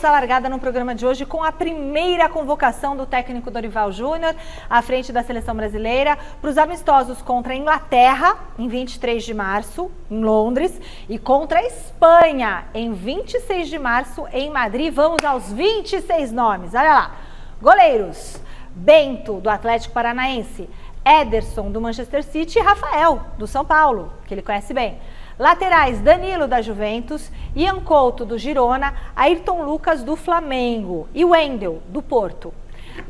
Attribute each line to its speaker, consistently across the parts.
Speaker 1: A largada no programa de hoje com a primeira convocação do técnico Dorival Júnior à frente da seleção brasileira para os amistosos contra a Inglaterra em 23 de março em Londres e contra a Espanha em 26 de março em Madrid. Vamos aos 26 nomes, olha lá. Goleiros: Bento, do Atlético Paranaense, Ederson, do Manchester City e Rafael, do São Paulo, que ele conhece bem. Laterais: Danilo, da Juventus, Ian Couto, do Girona, Ayrton Lucas, do Flamengo e Wendel, do Porto.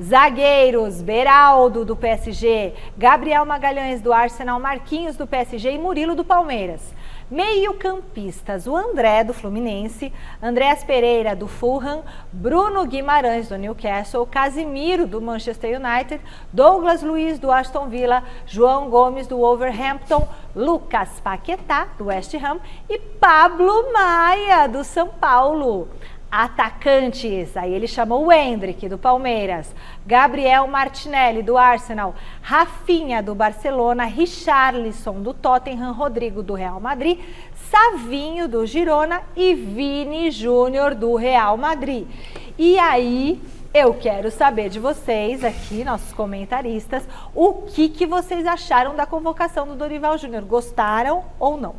Speaker 1: Zagueiros: Beraldo, do PSG, Gabriel Magalhães, do Arsenal, Marquinhos, do PSG e Murilo, do Palmeiras. Meio-campistas: o André, do Fluminense, Andréas Pereira, do Fulham, Bruno Guimarães, do Newcastle, Casimiro, do Manchester United, Douglas Luiz, do Aston Villa, João Gomes, do Wolverhampton, Lucas Paquetá, do West Ham e Pablo Maia, do São Paulo. Atacantes: aí ele chamou o Endrick, do Palmeiras, Gabriel Martinelli, do Arsenal, Rafinha, do Barcelona, Richarlison, do Tottenham, Rodrigo, do Real Madrid, Savinho, do Girona e Vini Júnior, do Real Madrid. E aí eu quero saber de vocês aqui, nossos comentaristas, o que vocês acharam da convocação do Dorival Júnior? Gostaram ou não?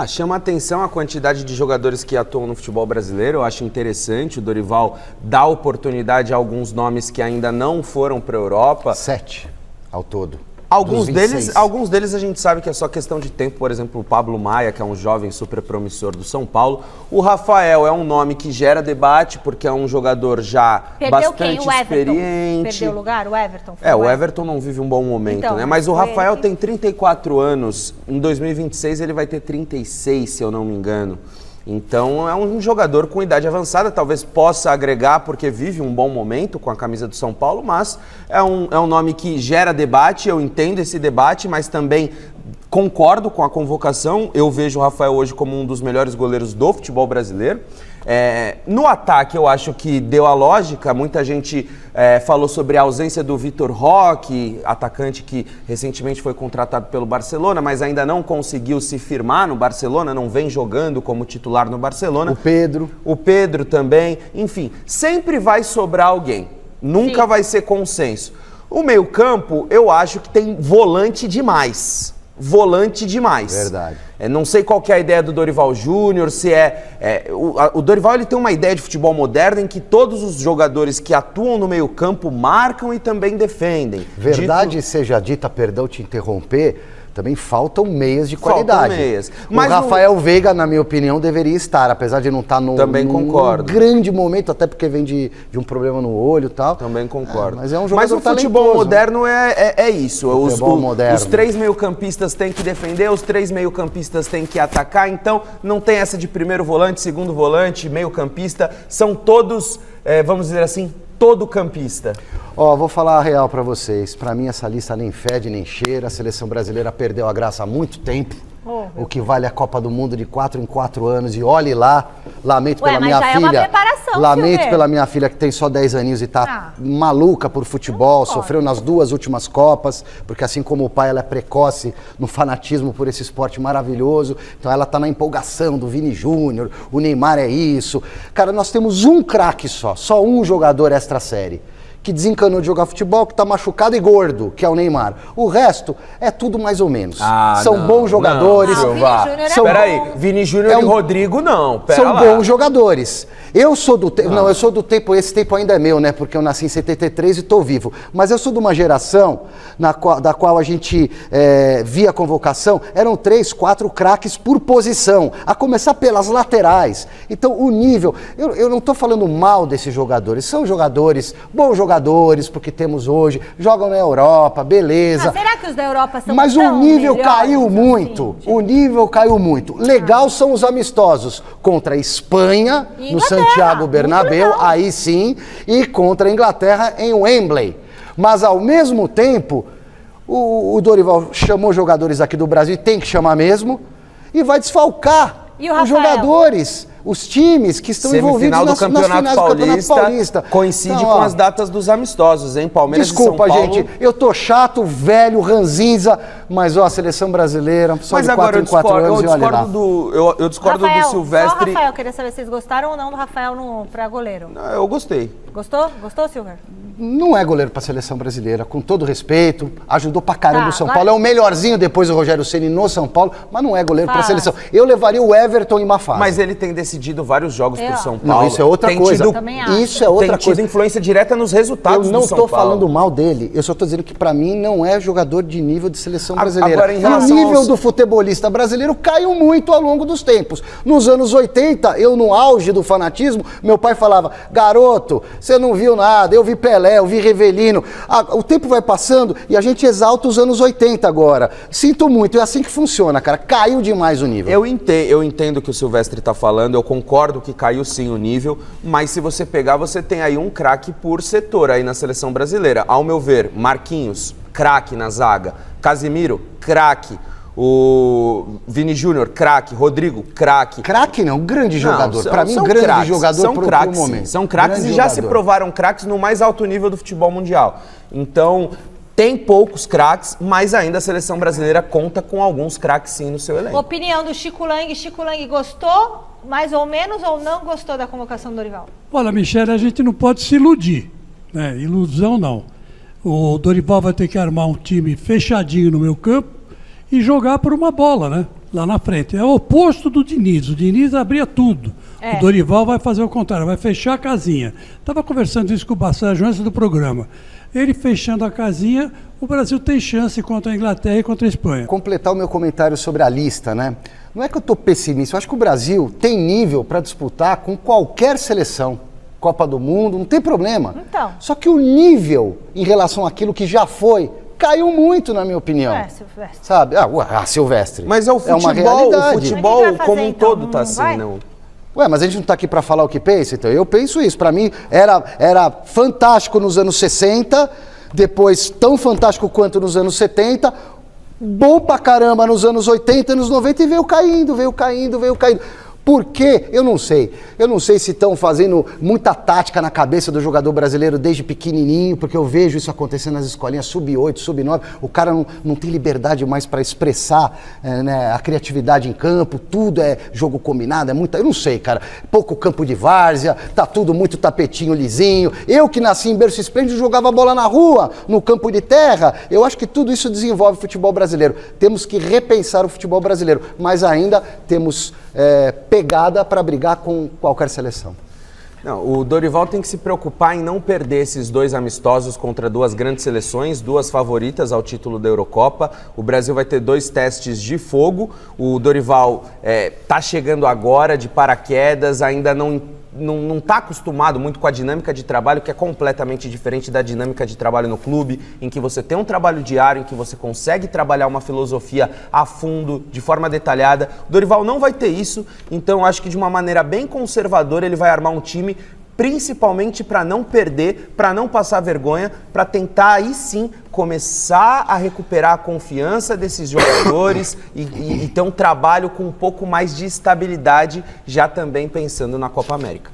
Speaker 2: Chama a atenção a quantidade de jogadores que atuam no futebol brasileiro. Eu acho interessante, o Dorival dá oportunidade a alguns nomes que ainda não foram para a Europa.
Speaker 3: 7 ao todo.
Speaker 2: Alguns deles a gente sabe que é só questão de tempo. Por exemplo, o Pablo Maia, que é um jovem super promissor do São Paulo. O Rafael é um nome que gera debate, porque é um jogador já bastante experiente.
Speaker 1: Perdeu o lugar? O Everton?
Speaker 2: O Everton não vive um bom momento, então, né? Mas o Rafael tem 34 anos. Em 2026 ele vai ter 36, se eu não me engano. Então é um jogador com idade avançada, talvez possa agregar porque vive um bom momento com a camisa do São Paulo, mas é um nome que gera debate. Eu entendo esse debate, mas também concordo com a convocação. Eu vejo o Rafael hoje como um dos melhores goleiros do futebol brasileiro. No ataque eu acho que deu a lógica. Muita gente falou sobre a ausência do Vitor Roque, atacante que recentemente foi contratado pelo Barcelona, mas ainda não conseguiu se firmar no Barcelona, não vem jogando como titular no Barcelona. O Pedro também. Enfim, sempre vai sobrar alguém, nunca vai ser consenso. O meio-campo eu acho que tem volante demais.
Speaker 3: Verdade.
Speaker 2: Não sei qual que é a ideia do Dorival Júnior, se o Dorival ele tem uma ideia de futebol moderno em que todos os jogadores que atuam no meio-campo marcam e também defendem.
Speaker 3: Verdade seja dita, perdão te interromper, também faltam meias de qualidade. Mas o Rafael Veiga, na minha opinião, deveria estar, apesar de não estar num grande momento, até porque vem de um problema no olho e tal.
Speaker 2: Também concordo.
Speaker 3: Mas é um jogador
Speaker 2: talentoso. Futebol moderno é isso.
Speaker 3: Moderno.
Speaker 2: Os 3 meio-campistas têm que defender, os 3 meio-campistas têm que atacar, então não tem essa de primeiro volante, segundo volante, meio-campista, são todos, vamos dizer assim, todo campista.
Speaker 3: Vou falar a real pra vocês. Pra mim essa lista nem fede nem cheira. A seleção brasileira perdeu a graça há muito tempo. O que vale a Copa do Mundo de 4 em 4 anos. E olhe lá, lamento pela minha filha.
Speaker 1: É uma preparação,
Speaker 3: lamento pela minha filha que tem só 10 aninhos e tá maluca por futebol, sofreu nas 2 últimas Copas, porque assim como o pai, ela é precoce no fanatismo por esse esporte maravilhoso. Então ela tá na empolgação do Vini Júnior, o Neymar é isso. Cara, nós temos um craque só um jogador extra série que desencanou de jogar futebol, que tá machucado e gordo, que é o Neymar. O resto é tudo mais ou menos. São bons jogadores.
Speaker 2: Peraí, Vini Júnior e Rodrigo não.
Speaker 3: São bons jogadores. Eu sou do tempo, eu sou do tempo, esse tempo ainda é meu, né? Porque eu nasci em 73 e tô vivo. Mas eu sou de uma geração da qual a gente via a convocação, eram 3, 4 craques por posição, a começar pelas laterais. Então o nível, eu não tô falando mal desses jogadores, são jogadores, bons jogadores, porque temos hoje, jogam na Europa, beleza.
Speaker 1: Será que os da Europa são
Speaker 3: Mas o nível caiu muito, o nível caiu muito. Legal são os amistosos contra a Espanha, no Santiago Bernabéu, aí sim, e contra a Inglaterra em Wembley. Mas ao mesmo tempo, o Dorival chamou jogadores aqui do Brasil, e tem que chamar mesmo, e vai desfalcar os jogadores. os times que estão
Speaker 2: Semifinal
Speaker 3: envolvidos
Speaker 2: do Campeonato Paulista coincide
Speaker 3: então,
Speaker 2: com as datas dos amistosos, hein? Palmeiras
Speaker 3: desculpa,
Speaker 2: e São Paulo.
Speaker 3: gente, eu tô chato, velho, ranzinza, mas a seleção brasileira, só
Speaker 2: mas
Speaker 3: de 4 em 4 anos e olha lá.
Speaker 2: Eu discordo
Speaker 1: Rafael,
Speaker 2: do Silvestre.
Speaker 1: Só o Rafael, queria saber se vocês gostaram ou não do Rafael pra goleiro.
Speaker 2: Eu gostei.
Speaker 1: Gostou? Gostou, Silver?
Speaker 3: Não é goleiro para a seleção brasileira, com todo respeito, ajudou pra caramba o São
Speaker 1: agora...
Speaker 3: Paulo, é o melhorzinho depois do Rogério Ceni no São Paulo, mas não é goleiro para a
Speaker 1: Fala.
Speaker 3: seleção. Eu levaria o Everton em uma fase.
Speaker 2: Mas ele tem decidido vários jogos por São Paulo.
Speaker 3: Não, isso é outra coisa. Isso é outra
Speaker 2: coisa. Tem tido influência direta nos resultados
Speaker 3: do São Paulo. Eu não estou falando mal dele, eu só estou dizendo que para mim não é jogador de nível de seleção brasileira.
Speaker 2: Agora, em relação
Speaker 3: o nível do futebolista brasileiro caiu muito ao longo dos tempos. Nos anos 80, eu no auge do fanatismo, meu pai falava, garoto, você não viu nada, eu vi Pelé, eu vi Rivelino. O tempo vai passando e a gente exalta os anos 80 agora. Sinto muito, é assim que funciona, cara. Caiu demais o nível.
Speaker 2: Eu entendo o que o Silvestre está falando, eu concordo que caiu sim o nível, mas se você pegar, você tem aí um craque por setor aí na seleção brasileira. Ao meu ver, Marquinhos, craque na zaga. Casimiro, craque. O Vini Júnior, craque. Rodrigo, craque.
Speaker 3: Craque não, grande jogador. Para mim, grande
Speaker 2: craques,
Speaker 3: jogador pro momento.
Speaker 2: São craques e já se provaram craques no mais alto nível do futebol mundial. Então, tem poucos craques, mas ainda a seleção brasileira conta com alguns craques sim no seu elenco.
Speaker 1: Opinião do Chico Lang. Chico Lang gostou, mais ou menos, ou não gostou da convocação do Dorival?
Speaker 4: Olha, Michele, a gente não pode se iludir, né? Ilusão não. O Dorival vai ter que armar um time fechadinho no meio campo e jogar por uma bola, né? Lá na frente. É o oposto do Diniz. O Diniz abria tudo. O Dorival vai fazer o contrário, vai fechar a casinha. Estava conversando isso com o Bassage antes do programa. Ele fechando a casinha, o Brasil tem chance contra a Inglaterra e contra a Espanha.
Speaker 3: Completar o meu comentário sobre a lista, né? Não é que eu estou pessimista, eu acho que o Brasil tem nível para disputar com qualquer seleção. Copa do Mundo, não tem problema.
Speaker 1: Então.
Speaker 3: Só que o nível em relação àquilo que já foi caiu muito, na minha opinião.
Speaker 1: Silvestre.
Speaker 3: Sabe? Silvestre.
Speaker 2: Mas é o futebol,
Speaker 3: uma realidade.
Speaker 2: o futebol
Speaker 1: fazer,
Speaker 2: como um
Speaker 1: então?
Speaker 2: todo tá
Speaker 1: Não
Speaker 2: assim,
Speaker 1: vai?
Speaker 2: não.
Speaker 3: Ué, mas a gente não tá aqui para falar o que pensa, então eu penso isso. Para mim era fantástico nos anos 60, depois tão fantástico quanto nos anos 70, bom pra caramba nos anos 80, anos 90 e veio caindo. Por quê? Eu não sei. Eu não sei se estão fazendo muita tática na cabeça do jogador brasileiro desde pequenininho, porque eu vejo isso acontecendo nas escolinhas sub-8, sub-9. O cara não tem liberdade mais para expressar né, a criatividade em campo, tudo é jogo combinado, é muita... Eu não sei, cara. Pouco campo de várzea, tá tudo muito tapetinho lisinho. Eu que nasci em berço esplêndido, jogava bola na rua, no campo de terra. Eu acho que tudo isso desenvolve o futebol brasileiro. Temos que repensar o futebol brasileiro, mas ainda temos... pegada para brigar com qualquer seleção.
Speaker 2: Não, o Dorival tem que se preocupar em não perder esses dois amistosos contra duas grandes seleções, duas favoritas ao título da Eurocopa. O Brasil vai ter 2 testes de fogo. O Dorival está chegando agora de paraquedas, ainda não está acostumado muito com a dinâmica de trabalho, que é completamente diferente da dinâmica de trabalho no clube, em que você tem um trabalho diário, em que você consegue trabalhar uma filosofia a fundo, de forma detalhada. O Dorival não vai ter isso, então acho que de uma maneira bem conservadora ele vai armar um time principalmente para não perder, para não passar vergonha, para tentar aí sim começar a recuperar a confiança desses jogadores e ter um trabalho com um pouco mais de estabilidade, já também pensando na Copa América.